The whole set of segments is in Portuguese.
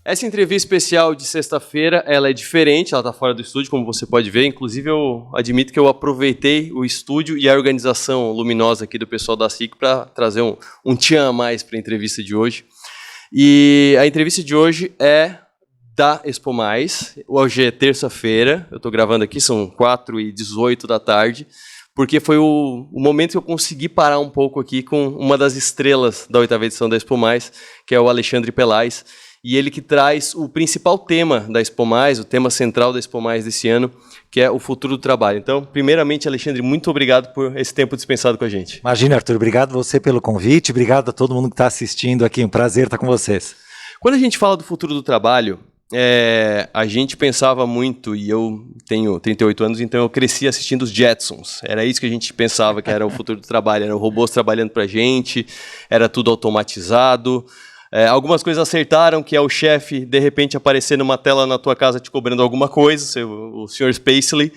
Essa entrevista especial de sexta-feira, ela é diferente, ela está fora do estúdio, como você pode ver. Inclusive, eu admito que eu aproveitei o estúdio e a organização luminosa aqui do pessoal da SIC para trazer um tchan a mais para a entrevista de hoje. E a entrevista de hoje é da Expo Mais. Hoje é terça-feira, eu estou gravando aqui, são 4h18 da tarde, porque foi o momento que eu consegui parar um pouco aqui com uma das estrelas da 8ª edição da Expo Mais, que é o Alexandre Pelais. E ele que traz o principal tema da Expo Mais, o tema central da Expo Mais desse ano, que é o futuro do trabalho. Então, primeiramente, Alexandre, muito obrigado por esse tempo dispensado com a gente. Imagina, Arthur, obrigado você pelo convite, obrigado a todo mundo que está assistindo aqui, um prazer estar com vocês. Quando a gente fala do futuro do trabalho, a gente pensava muito, e eu tenho 38 anos, então eu cresci assistindo os Jetsons. Era isso que a gente pensava que era o futuro do trabalho, eram robôs trabalhando para a gente, era tudo automatizado. Algumas coisas acertaram, que é o chefe, de repente, aparecer numa tela na tua casa te cobrando alguma coisa, o Sr. Spacely.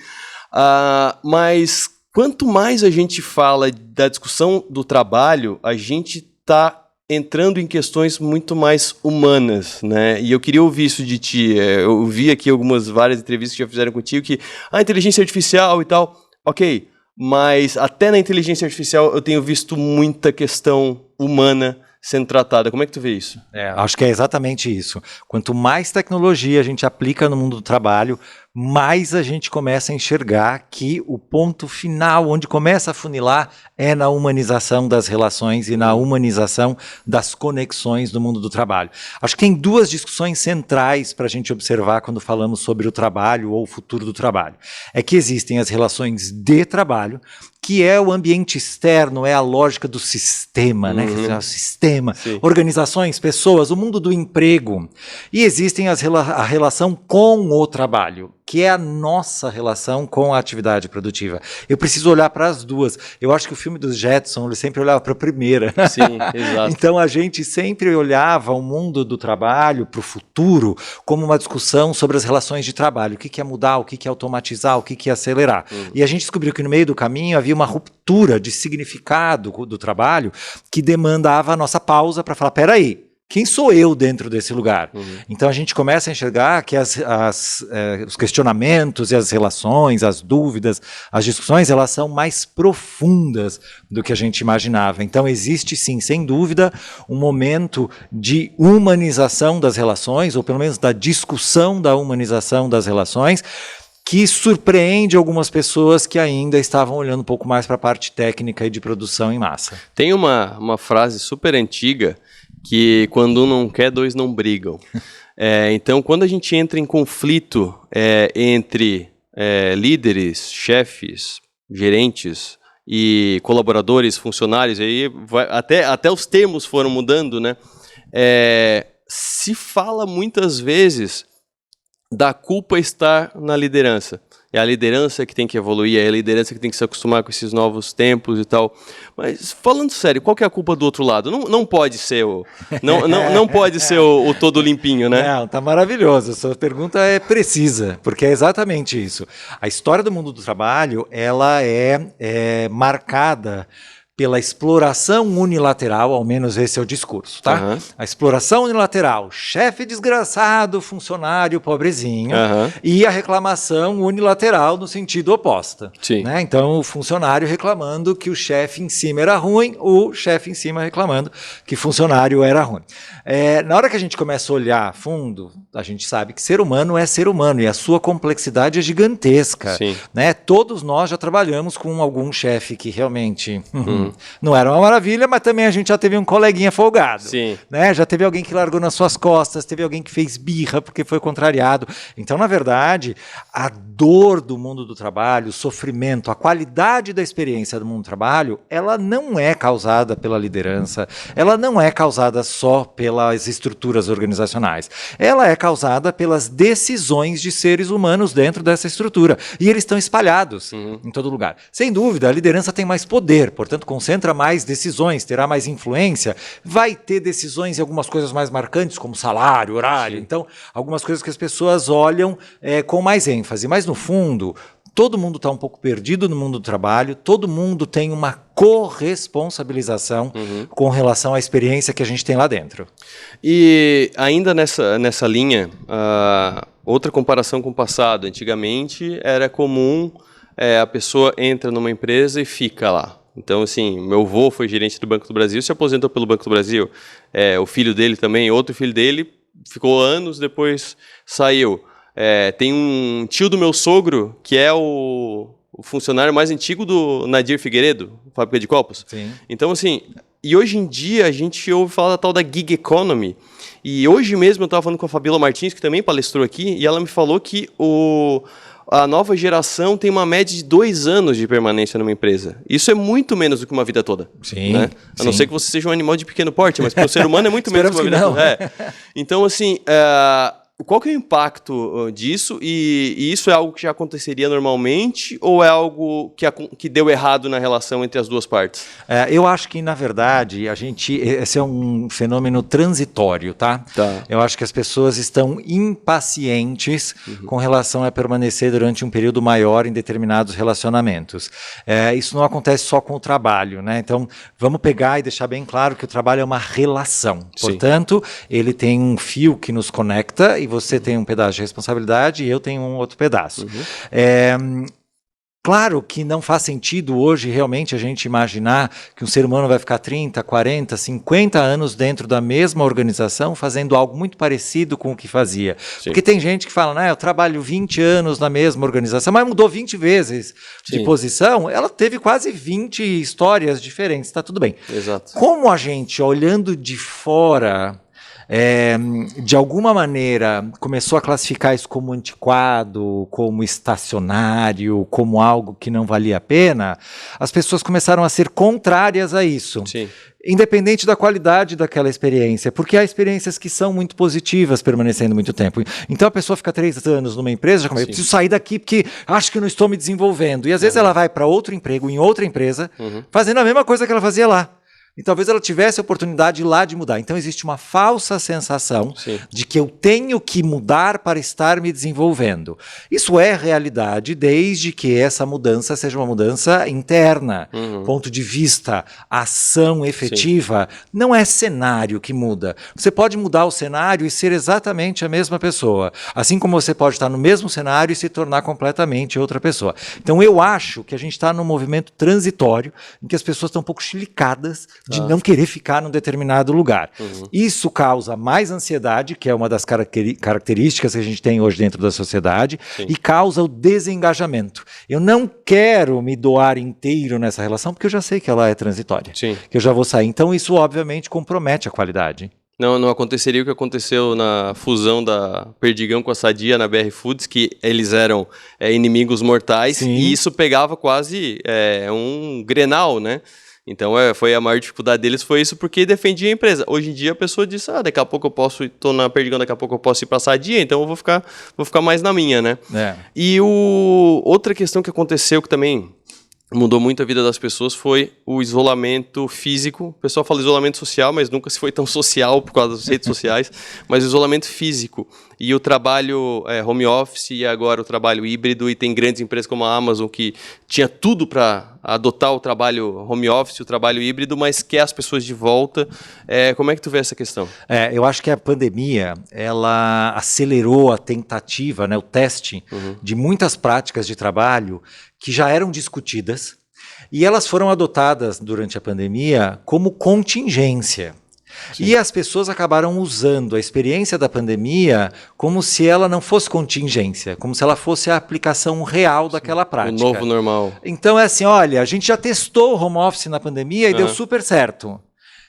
Mas quanto mais a gente fala da discussão do trabalho, a gente está entrando em questões muito mais humanas, né? E eu queria ouvir isso de ti. Eu vi aqui várias entrevistas que já fizeram contigo, que a inteligência artificial e tal, ok, mas até na inteligência artificial eu tenho visto muita questão humana sendo tratada. Como é que tu vê isso? Acho que é exatamente isso. Quanto mais tecnologia a gente aplica no mundo do trabalho, mais a gente começa a enxergar que o ponto final, onde começa a funilar, é na humanização das relações e na humanização das conexões no mundo do trabalho. Acho que tem duas discussões centrais para a gente observar quando falamos sobre o trabalho ou o futuro do trabalho. É que existem as relações de trabalho, que é o ambiente externo, é a lógica do sistema, né? O sistema, sim, organizações, pessoas, o mundo do emprego. E existem a relação com o trabalho, que é a nossa relação com a atividade produtiva. Eu preciso olhar para as duas. Eu acho que o filme dos Jetson, ele sempre olhava para a primeira. Sim, exato. Então a gente sempre olhava o mundo do trabalho para o futuro como uma discussão sobre as relações de trabalho. O que é mudar, o que é automatizar, o que é acelerar. E a gente descobriu que no meio do caminho havia uma ruptura de significado do trabalho que demandava a nossa pausa para falar, peraí, quem sou eu dentro desse lugar? Então a gente começa a enxergar que os questionamentos e as relações, as dúvidas, as discussões, elas são mais profundas do que a gente imaginava. Então existe sim, sem dúvida, um momento de humanização das relações, ou pelo menos da discussão da humanização das relações, que surpreende algumas pessoas que ainda estavam olhando um pouco mais para a parte técnica e de produção em massa. Tem uma frase super antiga, que quando um não quer, dois não brigam. Então, quando a gente entra em conflito entre líderes, chefes, gerentes e colaboradores, funcionários, aí até os termos foram mudando, né? Se fala muitas vezes da culpa estar na liderança. É a liderança que tem que evoluir, é a liderança que tem que se acostumar com esses novos tempos e tal. Mas, falando sério, qual que é a culpa do outro lado? Não pode ser não pode ser o todo limpinho, né? Não, tá maravilhoso. A sua pergunta é precisa, porque é exatamente isso. A história do mundo do trabalho, ela é marcada pela exploração unilateral, ao menos esse é o discurso, tá? A exploração unilateral, chefe desgraçado, funcionário pobrezinho, e a reclamação unilateral no sentido oposto. Né? Então, o funcionário reclamando que o chefe em cima era ruim, o chefe em cima reclamando que o funcionário era ruim. Na hora que a gente começa a olhar a fundo, a gente sabe que ser humano é ser humano, e a sua complexidade é gigantesca. Né? Todos nós já trabalhamos com algum chefe que realmente não era uma maravilha, mas também a gente já teve um coleguinha folgado. Né? Já teve alguém que largou nas suas costas, teve alguém que fez birra porque foi contrariado. Então, na verdade, a dor do mundo do trabalho, o sofrimento, a qualidade da experiência do mundo do trabalho, ela não é causada pela liderança, ela não é causada só pelas estruturas organizacionais. Ela é causada pelas decisões de seres humanos dentro dessa estrutura. E eles estão espalhados em todo lugar. Sem dúvida, a liderança tem mais poder, portanto, concentra mais decisões, terá mais influência, vai ter decisões em algumas coisas mais marcantes, como salário, horário. Então, algumas coisas que as pessoas olham com mais ênfase. Mas, no fundo, todo mundo está um pouco perdido no mundo do trabalho, todo mundo tem uma corresponsabilização com relação à experiência que a gente tem lá dentro. E ainda nessa linha, outra comparação com o passado. Antigamente era comum a pessoa entra numa empresa e fica lá. Então, assim, meu avô foi gerente do Banco do Brasil, se aposentou pelo Banco do Brasil. O filho dele também, outro filho dele, ficou anos, depois saiu. Tem um tio do meu sogro, que é o funcionário mais antigo do Nadir Figueiredo, fábrica de copos. Sim. Então, assim, e hoje em dia a gente ouve falar da tal da gig economy. E hoje mesmo eu estava falando com a Fabíola Martins, que também palestrou aqui, e ela me falou que a nova geração tem uma média de 2 anos de permanência numa empresa. Isso é muito menos do que uma vida toda. Sim, né? A não ser que você seja um animal de pequeno porte, mas para o ser humano é muito menos que uma vida toda. Então, assim, qual que é o impacto disso? E isso é algo que já aconteceria normalmente ou é algo que deu errado na relação entre as duas partes? Eu acho que, na verdade, esse é um fenômeno transitório, tá? Eu acho que as pessoas estão impacientes com relação a permanecer durante um período maior em determinados relacionamentos. Isso não acontece só com o trabalho, né? Então, vamos pegar e deixar bem claro que o trabalho é uma relação. Sim. Portanto, ele tem um fio que nos conecta e você tem um pedaço de responsabilidade e eu tenho um outro pedaço. Claro que não faz sentido hoje realmente a gente imaginar que um ser humano vai ficar 30, 40, 50 anos dentro da mesma organização fazendo algo muito parecido com o que fazia. Sim. Porque tem gente que fala, eu trabalho 20 anos na mesma organização, mas mudou 20 vezes de posição, ela teve quase 20 histórias diferentes, tá tudo bem. Exato. Como a gente, olhando de fora, de alguma maneira começou a classificar isso como antiquado, como estacionário, como algo que não valia a pena, as pessoas começaram a ser contrárias a isso. Sim. Independente da qualidade daquela experiência, porque há experiências que são muito positivas permanecendo muito tempo. Então a pessoa fica 3 anos numa empresa, já começa, eu preciso sair daqui porque acho que não estou me desenvolvendo. E às vezes ela vai para outro emprego, em outra empresa, fazendo a mesma coisa que ela fazia lá. E talvez ela tivesse a oportunidade lá de mudar. Então existe uma falsa sensação de que eu tenho que mudar para estar me desenvolvendo. Isso é realidade desde que essa mudança seja uma mudança interna. Ponto de vista, ação efetiva, não é cenário que muda. Você pode mudar o cenário e ser exatamente a mesma pessoa. Assim como você pode estar no mesmo cenário e se tornar completamente outra pessoa. Então eu acho que a gente está num movimento transitório em que as pessoas estão um pouco chilicadas de não querer ficar num determinado lugar. Isso causa mais ansiedade, que é uma das características que a gente tem hoje dentro da sociedade, e causa o desengajamento. Eu não quero me doar inteiro nessa relação, porque eu já sei que ela é transitória, que eu já vou sair. Então isso, obviamente, compromete a qualidade. Não aconteceria o que aconteceu na fusão da Perdigão com a Sadia na BR Foods, que eles eram inimigos mortais, e isso pegava quase um Grenal, né? Então, foi a maior dificuldade deles foi isso, porque defendia a empresa. Hoje em dia, a pessoa diz, daqui a pouco eu posso, estou na Perdigão, daqui a pouco eu posso ir para a Sadia, então eu vou ficar mais na minha, né? E outra questão que aconteceu, que também mudou muito a vida das pessoas, foi o isolamento físico. O pessoal fala isolamento social, mas nunca se foi tão social por causa das redes sociais, mas o isolamento físico. E o trabalho home office e agora o trabalho híbrido, e tem grandes empresas como a Amazon que tinha tudo para adotar o trabalho home office, o trabalho híbrido, mas quer as pessoas de volta. Como é que tu vê essa questão? Eu acho que a pandemia, ela acelerou a tentativa, o teste de muitas práticas de trabalho que já eram discutidas e elas foram adotadas durante a pandemia como contingência. E as pessoas acabaram usando a experiência da pandemia como se ela não fosse contingência, como se ela fosse a aplicação real daquela prática. O novo normal. Então é assim, olha, a gente já testou o home office na pandemia e deu super certo.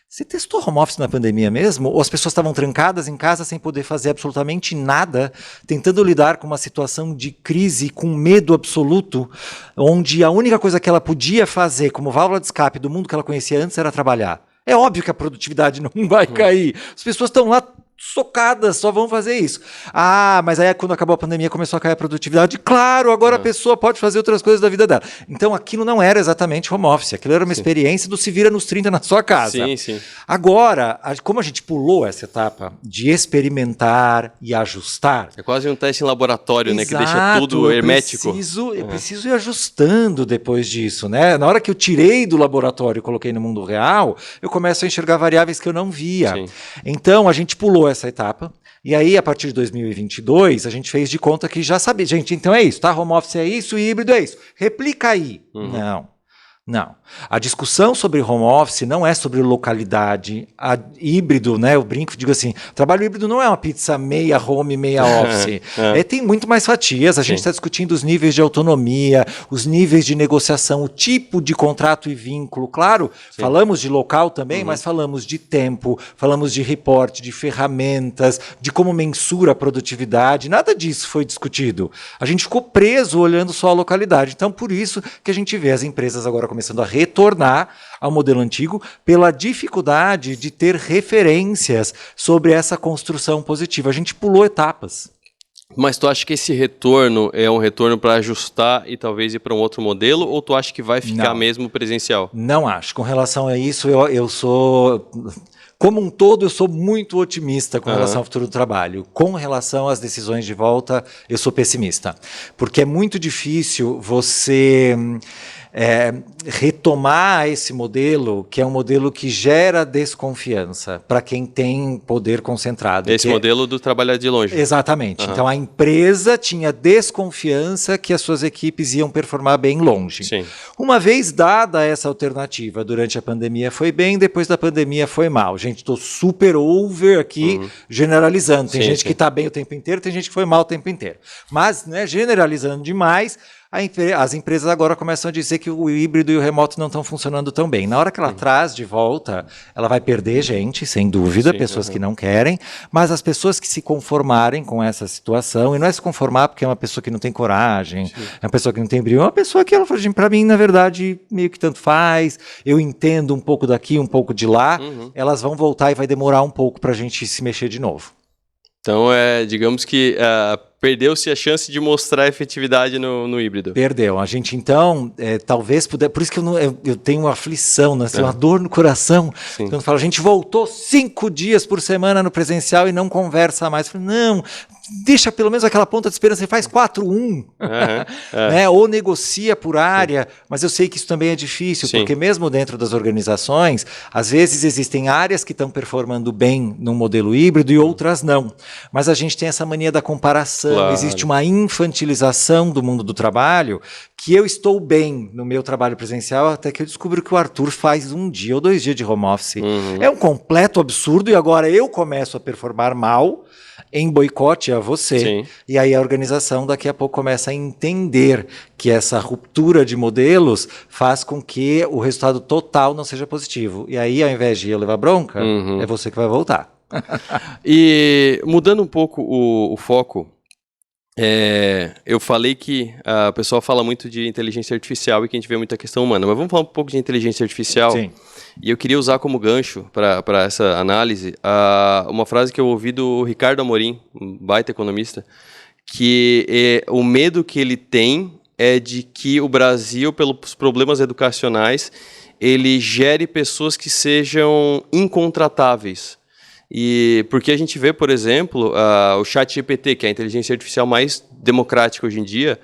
Você testou home office na pandemia mesmo? Ou as pessoas estavam trancadas em casa sem poder fazer absolutamente nada, tentando lidar com uma situação de crise, com medo absoluto, onde a única coisa que ela podia fazer como válvula de escape do mundo que ela conhecia antes era trabalhar? É óbvio que a produtividade não vai cair. As pessoas estão lá socadas, só vão fazer isso. Ah, mas aí quando acabou a pandemia começou a cair a produtividade. Claro, agora a pessoa pode fazer outras coisas da vida dela. Então aquilo não era exatamente home office, aquilo era uma experiência do se vira nos 30 na sua casa. Sim. Agora, como a gente pulou essa etapa de experimentar e ajustar... É quase um teste em laboratório, né? Que deixa tudo hermético. Eu preciso ir ajustando depois disso, né? Na hora que eu tirei do laboratório e coloquei no mundo real, eu começo a enxergar variáveis que eu não via. Sim. Então, a gente pulou essa etapa. E aí, a partir de 2022, a gente fez de conta que já sabia. Gente, então é isso, tá? Home office é isso e híbrido é isso. Replica aí. Não. A discussão sobre home office não é sobre localidade. Híbrido, né? Eu brinco, digo assim, trabalho híbrido não é uma pizza meia home, meia office. Tem muito mais fatias. A gente está discutindo os níveis de autonomia, os níveis de negociação, o tipo de contrato e vínculo. Claro, falamos de local também, mas falamos de tempo, falamos de reporte, de ferramentas, de como mensura a produtividade. Nada disso foi discutido. A gente ficou preso olhando só a localidade. Então, por isso que a gente vê as empresas agora começando a retornar ao modelo antigo pela dificuldade de ter referências sobre essa construção positiva. A gente pulou etapas. Mas tu acha que esse retorno é um retorno para ajustar e talvez ir para um outro modelo, ou tu acha que vai ficar mesmo presencial? Não acho. Com relação a isso, eu sou... Como um todo, eu sou muito otimista com relação ao futuro do trabalho. Com relação às decisões de volta, eu sou pessimista. Porque é muito difícil você retomar esse modelo, que é um modelo que gera desconfiança para quem tem poder concentrado. Esse modelo do trabalhar de longe. Exatamente. Então, a empresa tinha desconfiança que as suas equipes iam performar bem longe. Sim. Uma vez dada essa alternativa, durante a pandemia foi bem, depois da pandemia foi mal. Gente, estou super over aqui, generalizando. Tem gente que está bem o tempo inteiro, tem gente que foi mal o tempo inteiro. Mas, né, generalizando demais, as empresas agora começam a dizer que o híbrido e o remoto não estão funcionando tão bem. Na hora que ela traz de volta, ela vai perder gente, sem dúvida, pessoas que não querem, mas as pessoas que se conformarem com essa situação, e não é se conformar porque é uma pessoa que não tem coragem, é uma pessoa que não tem brilho, é uma pessoa que ela fala, para mim, na verdade, meio que tanto faz, eu entendo um pouco daqui, um pouco de lá, elas vão voltar e vai demorar um pouco para a gente se mexer de novo. Então, digamos que perdeu-se a chance de mostrar a efetividade no híbrido. Perdeu. A gente, então, talvez puder... Por isso que eu tenho uma aflição, né? Uma dor no coração. Quando eu falo, a gente voltou 5 dias por semana no presencial e não conversa mais. Eu falo, não, deixa pelo menos aquela ponta de esperança e faz 4-1. Né? Ou negocia por área. Mas eu sei que isso também é difícil, porque mesmo dentro das organizações, às vezes existem áreas que estão performando bem num modelo híbrido e outras não. Mas a gente tem essa mania da comparação. Claro. Existe uma infantilização do mundo do trabalho que eu estou bem no meu trabalho presencial até que eu descubro que o Arthur faz 1 dia ou 2 dias de home office. É um completo absurdo e agora eu começo a performar mal em boicote a você. E aí a organização daqui a pouco começa a entender que essa ruptura de modelos faz com que o resultado total não seja positivo. E aí, ao invés de eu levar bronca, é você que vai voltar. E mudando um pouco o foco, eu falei que a pessoa fala muito de inteligência artificial e que a gente vê muita questão humana, mas vamos falar um pouco de inteligência artificial. Sim. E eu queria usar como gancho para essa análise uma frase que eu ouvi do Ricardo Amorim, um baita economista, que o medo que ele tem é de que o Brasil, pelos problemas educacionais, ele gere pessoas que sejam incontratáveis. E porque a gente vê, por exemplo, o ChatGPT, que é a inteligência artificial mais democrática hoje em dia,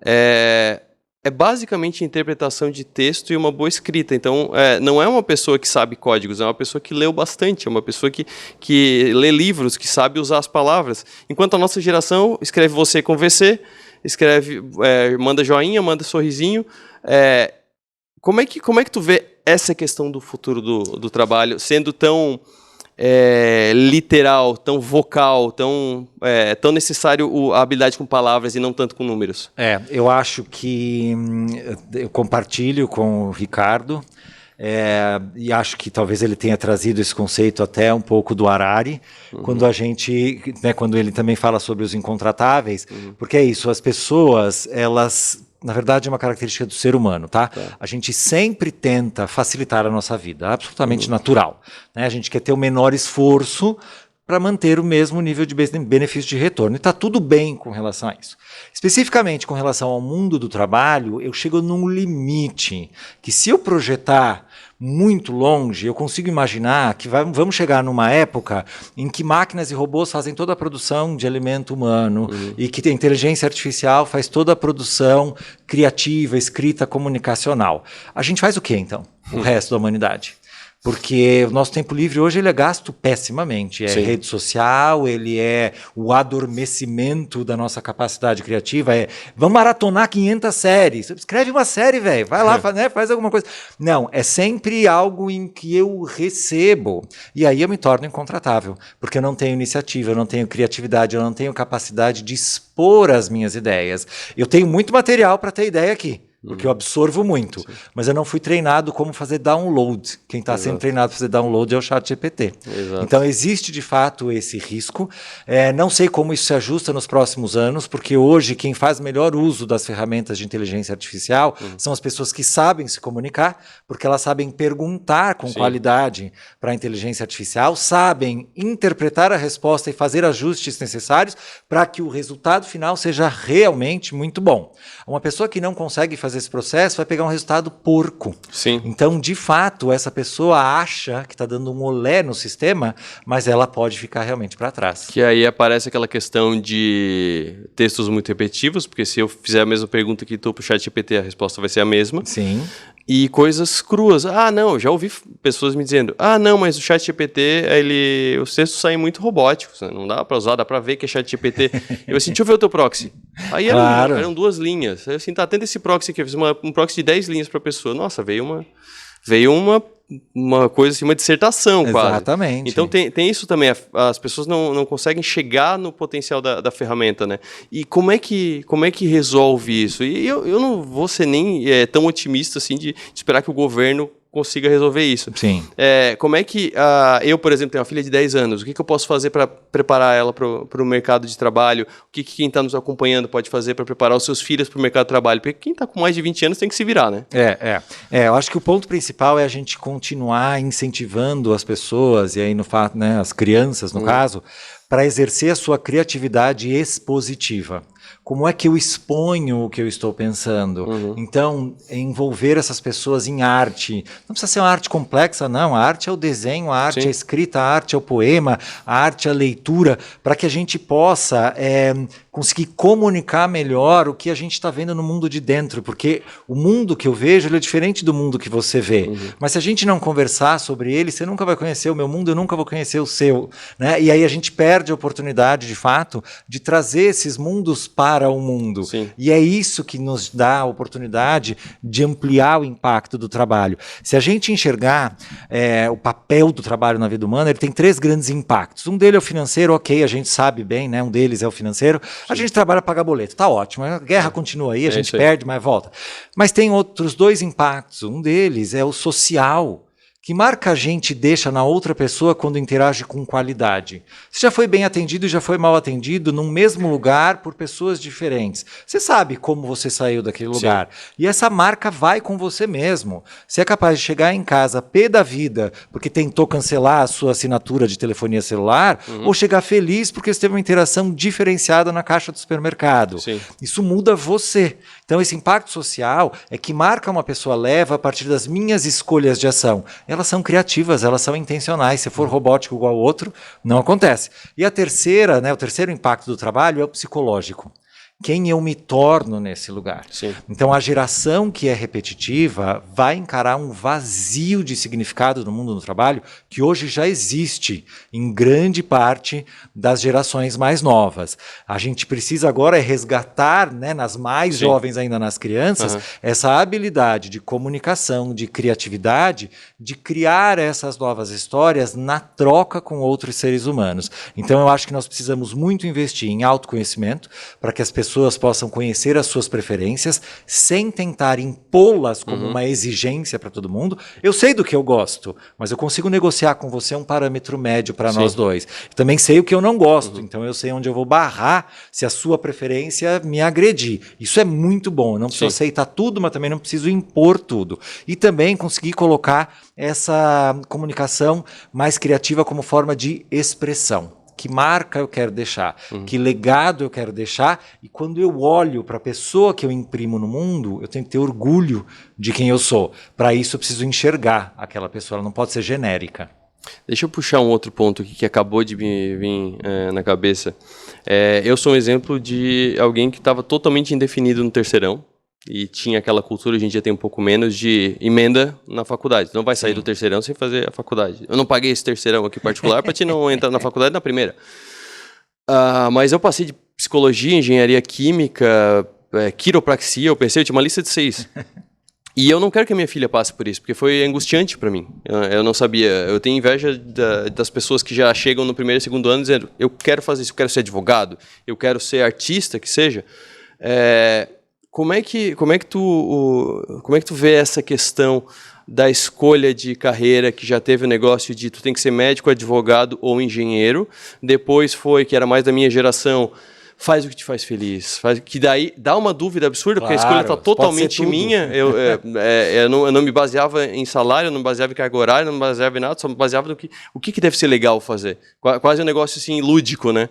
é basicamente interpretação de texto e uma boa escrita. Então, não é uma pessoa que sabe códigos, é uma pessoa que leu bastante, é uma pessoa que lê livros, que sabe usar as palavras. Enquanto a nossa geração escreve você com VC, escreve, manda joinha, manda sorrisinho. Como é que tu vê essa questão do futuro do trabalho sendo tão literal, tão vocal, tão necessário a habilidade com palavras e não tanto com números? Eu acho que eu compartilho com o Ricardo e acho que talvez ele tenha trazido esse conceito até um pouco do Harari, quando a gente, né, quando ele também fala sobre os incontratáveis, porque é isso, as pessoas, elas... Na verdade, é uma característica do ser humano, tá? A gente sempre tenta facilitar a nossa vida, absolutamente natural. Né? A gente quer ter o menor esforço para manter o mesmo nível de benefício de retorno. E está tudo bem com relação a isso. Especificamente com relação ao mundo do trabalho, eu chego num limite que, se eu projetar muito longe, eu consigo imaginar que vamos chegar numa época em que máquinas e robôs fazem toda a produção de alimento humano e que a inteligência artificial faz toda a produção criativa, escrita, comunicacional. A gente faz o quê, então? O resto da humanidade. Porque o nosso tempo livre hoje ele é gasto pessimamente. É rede social, ele é o adormecimento da nossa capacidade criativa. Vamos maratonar 500 séries. Escreve uma série, velho. Vai lá, faz alguma coisa. Não, é sempre algo em que eu recebo. E aí eu me torno incontratável. Porque eu não tenho iniciativa, eu não tenho criatividade, eu não tenho capacidade de expor as minhas ideias. Eu tenho muito material para ter ideia aqui. Porque eu absorvo muito, mas eu não fui treinado como fazer download. Quem está sendo treinado para fazer download é o ChatGPT. Então existe de fato esse risco. Não sei como isso se ajusta nos próximos anos, porque hoje quem faz melhor uso das ferramentas de inteligência artificial são as pessoas que sabem se comunicar, porque elas sabem perguntar com qualidade para a inteligência artificial, sabem interpretar a resposta e fazer ajustes necessários para que o resultado final seja realmente muito bom. Uma pessoa que não consegue fazer esse processo vai pegar um resultado porco. Então, de fato, essa pessoa acha que está dando um olé no sistema, mas ela pode ficar realmente para trás. Que aí aparece aquela questão de textos muito repetitivos, porque se eu fizer a mesma pergunta que tu para o ChatGPT, a resposta vai ser a mesma. E coisas cruas. Não, já ouvi pessoas me dizendo, não, mas o ChatGPT, os textos saem muito robóticos, né? Não dá para usar, dá para ver que é ChatGPT. Eu assim, deixa eu ver o teu proxy. Aí eram 2 linhas. Eu assim, tenta esse proxy aqui, eu fiz um proxy de 10 linhas para a pessoa. Nossa, veio uma coisa assim, uma dissertação quase. Exatamente. Então tem isso também, as pessoas não conseguem chegar no potencial da ferramenta, né? E como é que resolve isso? E eu não vou ser nem tão otimista assim de esperar que o governo consiga resolver isso. Como é que eu, por exemplo, tenho uma filha de 10 anos, o que eu posso fazer para preparar ela para o mercado de trabalho? O que quem está nos acompanhando pode fazer para preparar os seus filhos para o mercado de trabalho? Porque quem está com mais de 20 anos tem que se virar, né? Eu acho que o ponto principal é a gente continuar incentivando as pessoas, e aí no fato, né, as crianças, no caso, para exercer a sua criatividade expositiva. Como é que eu exponho o que eu estou pensando? Então, envolver essas pessoas em arte. Não precisa ser uma arte complexa, não. A arte é o desenho, a arte é a escrita, a arte é o poema, a arte é a leitura, para que a gente possa conseguir comunicar melhor o que a gente está vendo no mundo de dentro, porque o mundo que eu vejo ele é diferente do mundo que você vê. Mas se a gente não conversar sobre ele, você nunca vai conhecer o meu mundo, eu nunca vou conhecer o seu. Né? E aí a gente perde a oportunidade, de fato, de trazer esses mundos para o mundo. E é isso que nos dá a oportunidade de ampliar o impacto do trabalho. Se a gente enxergar o papel do trabalho na vida humana, ele tem 3 grandes impactos. Um deles é o financeiro, ok, a gente sabe bem, né? Um deles é o financeiro. A gente trabalha para pagar boleto, tá ótimo. A guerra continua aí, a gente perde, mas volta. Mas tem outros 2 impactos. Um deles é o social. Que marca a gente e deixa na outra pessoa quando interage com qualidade? Você já foi bem atendido e já foi mal atendido num mesmo lugar por pessoas diferentes. Você sabe como você saiu daquele lugar. E essa marca vai com você mesmo. Você é capaz de chegar em casa pé da vida porque tentou cancelar a sua assinatura de telefonia celular ou chegar feliz porque você teve uma interação diferenciada na caixa do supermercado. Isso muda você. Então esse impacto social é que marca uma pessoa leva a partir das minhas escolhas de ação. Elas são criativas, elas são intencionais. Se for robótico igual ao outro, não acontece. E a terceira, né, o terceiro impacto do trabalho é o psicológico. Quem eu me torno nesse lugar. Então a geração que é repetitiva vai encarar um vazio de significado no mundo do trabalho que hoje já existe em grande parte das gerações mais novas. A gente precisa agora resgatar, né, nas mais jovens ainda, nas crianças, essa habilidade de comunicação, de criatividade, de criar essas novas histórias na troca com outros seres humanos. Então eu acho que nós precisamos muito investir em autoconhecimento para que as pessoas possam conhecer as suas preferências sem tentar impô-las como uma exigência para todo mundo. Eu sei do que eu gosto, mas eu consigo negociar com você um parâmetro médio para nós dois. Também sei o que eu não gosto, então eu sei onde eu vou barrar se a sua preferência me agredir. Isso é muito bom. Eu não preciso aceitar tudo, mas também não preciso impor tudo. E também conseguir colocar essa comunicação mais criativa como forma de expressão. que marca eu quero deixar, que legado eu quero deixar, e quando eu olho para a pessoa que eu imprimo no mundo, eu tenho que ter orgulho de quem eu sou. Para isso eu preciso enxergar aquela pessoa, ela não pode ser genérica. Deixa eu puxar um outro ponto aqui que acabou de me vir na cabeça. Eu sou um exemplo de alguém que estava totalmente indefinido no terceirão e tinha aquela cultura, hoje em dia tem um pouco menos, de emenda na faculdade. Não vai sair do terceirão sem fazer a faculdade. Eu não paguei esse terceirão aqui particular para te não entrar na faculdade na primeira. Mas eu passei de psicologia, engenharia química, quiropraxia, eu pensei, eu tinha uma lista de 6. E eu não quero que a minha filha passe por isso, porque foi angustiante para mim. Eu não sabia. Eu tenho inveja das pessoas que já chegam no primeiro e segundo ano dizendo: eu quero fazer isso, eu quero ser advogado, eu quero ser artista, que seja. Como é que tu vê essa questão da escolha de carreira, que já teve o negócio de tu tem que ser médico, advogado ou engenheiro? Depois foi, que era mais da minha geração, faz o que te faz feliz. Que daí dá uma dúvida absurda, porque a escolha está totalmente minha. Eu não me baseava em salário, eu não me baseava em carga horária, não me baseava em nada, só me baseava no que deve ser legal fazer. Quase um negócio assim, lúdico, né?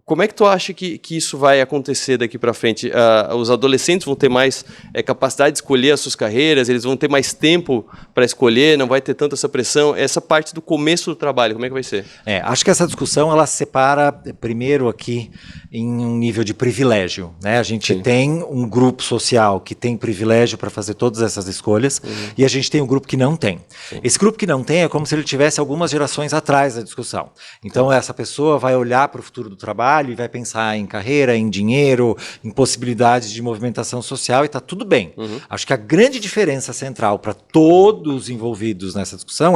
Como é que tu acha que isso vai acontecer daqui para frente? Os adolescentes vão ter mais capacidade de escolher as suas carreiras, eles vão ter mais tempo para escolher, não vai ter tanta essa pressão. Essa parte do começo do trabalho, como é que vai ser? Acho que essa discussão ela separa primeiro aqui em um nível de privilégio, né? A gente tem um grupo social que tem privilégio para fazer todas essas escolhas e a gente tem um grupo que não tem. Esse grupo que não tem é como se ele tivesse algumas gerações atrás da discussão. Então essa pessoa vai olhar para o futuro do trabalho e vai pensar em carreira, em dinheiro, em possibilidades de movimentação social e está tudo bem. Acho que a grande diferença central para todos envolvidos nessa discussão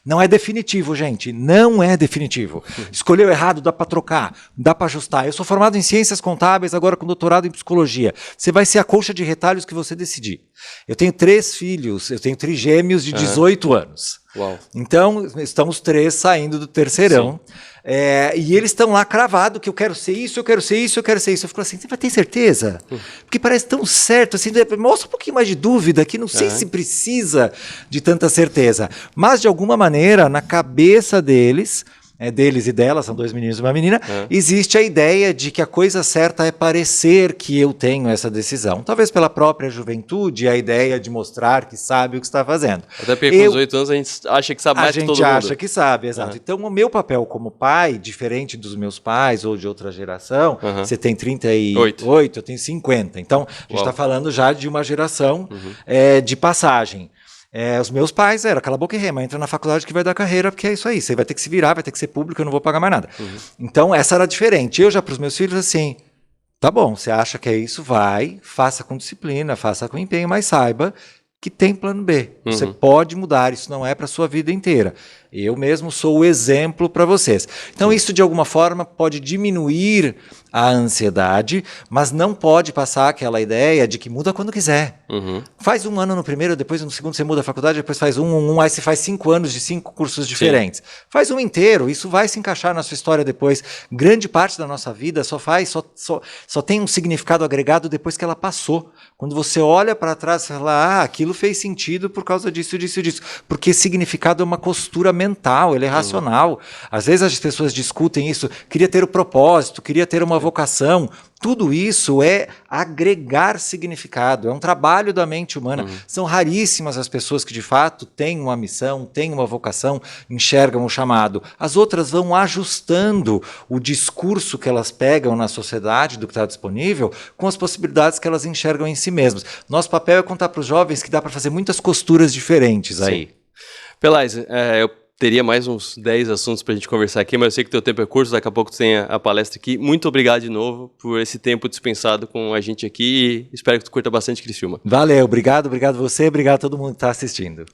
não é definitivo, gente, não é definitivo. Escolheu errado, dá para trocar, dá para ajustar. Eu sou formado em ciências contábeis, agora com doutorado em psicologia. Você vai ser a colcha de retalhos que você decidir. Eu tenho 3 filhos, eu tenho trigêmeos de 18 anos. Uau. Então, estamos 3 saindo do terceirão. E eles estão lá cravado que eu quero ser isso, eu quero ser isso, eu quero ser isso. Eu fico assim, você vai ter certeza? Porque parece tão certo, assim, mostra um pouquinho mais de dúvida, que não sei se precisa de tanta certeza. Mas, de alguma maneira, na cabeça deles e delas, são 2 meninos e uma menina, existe a ideia de que a coisa certa é parecer que eu tenho essa decisão. Talvez pela própria juventude, a ideia de mostrar que sabe o que está fazendo. Até porque com 18 anos a gente acha que sabe mais que todo mundo. A gente acha que sabe, exato. Então o meu papel como pai, diferente dos meus pais ou de outra geração, você tem 38, eu tenho 50. Então a gente está falando já de uma geração de passagem. Os meus pais cala a boca e rema, entra na faculdade que vai dar carreira, porque é isso aí, você vai ter que se virar, vai ter que ser público, eu não vou pagar mais nada. Então essa era diferente. Eu já para os meus filhos assim, tá bom, você acha que é isso, vai, faça com disciplina, faça com empenho, mas saiba que tem plano B. Você pode mudar, isso não é para a sua vida inteira. Eu mesmo sou o exemplo para vocês. Então isso de alguma forma pode diminuir a ansiedade, mas não pode passar aquela ideia de que muda quando quiser. Faz 1 ano no primeiro, depois no segundo você muda a faculdade, depois faz aí você faz 5 anos de 5 cursos diferentes. Faz um inteiro, isso vai se encaixar na sua história depois. Grande parte da nossa vida só tem um significado agregado depois que ela passou. Quando você olha para trás e fala, aquilo fez sentido por causa disso, disso, disso. Porque significado é uma costura mental, ele é racional. Às vezes as pessoas discutem isso, queria ter o propósito, queria ter uma vocação. Tudo isso é agregar significado, é um trabalho da mente humana. São raríssimas as pessoas que de fato têm uma missão, têm uma vocação, enxergam o chamado. As outras vão ajustando o discurso que elas pegam na sociedade, do que está disponível, com as possibilidades que elas enxergam em si mesmas. Nosso papel é contar para os jovens que dá para fazer muitas costuras diferentes aí. Pelais, eu teria mais uns 10 assuntos para a gente conversar aqui, mas eu sei que o teu tempo é curto, daqui a pouco tu tem a palestra aqui. Muito obrigado de novo por esse tempo dispensado com a gente aqui e espero que tu curta bastante Criciúma. Valeu, obrigado você, obrigado a todo mundo que está assistindo.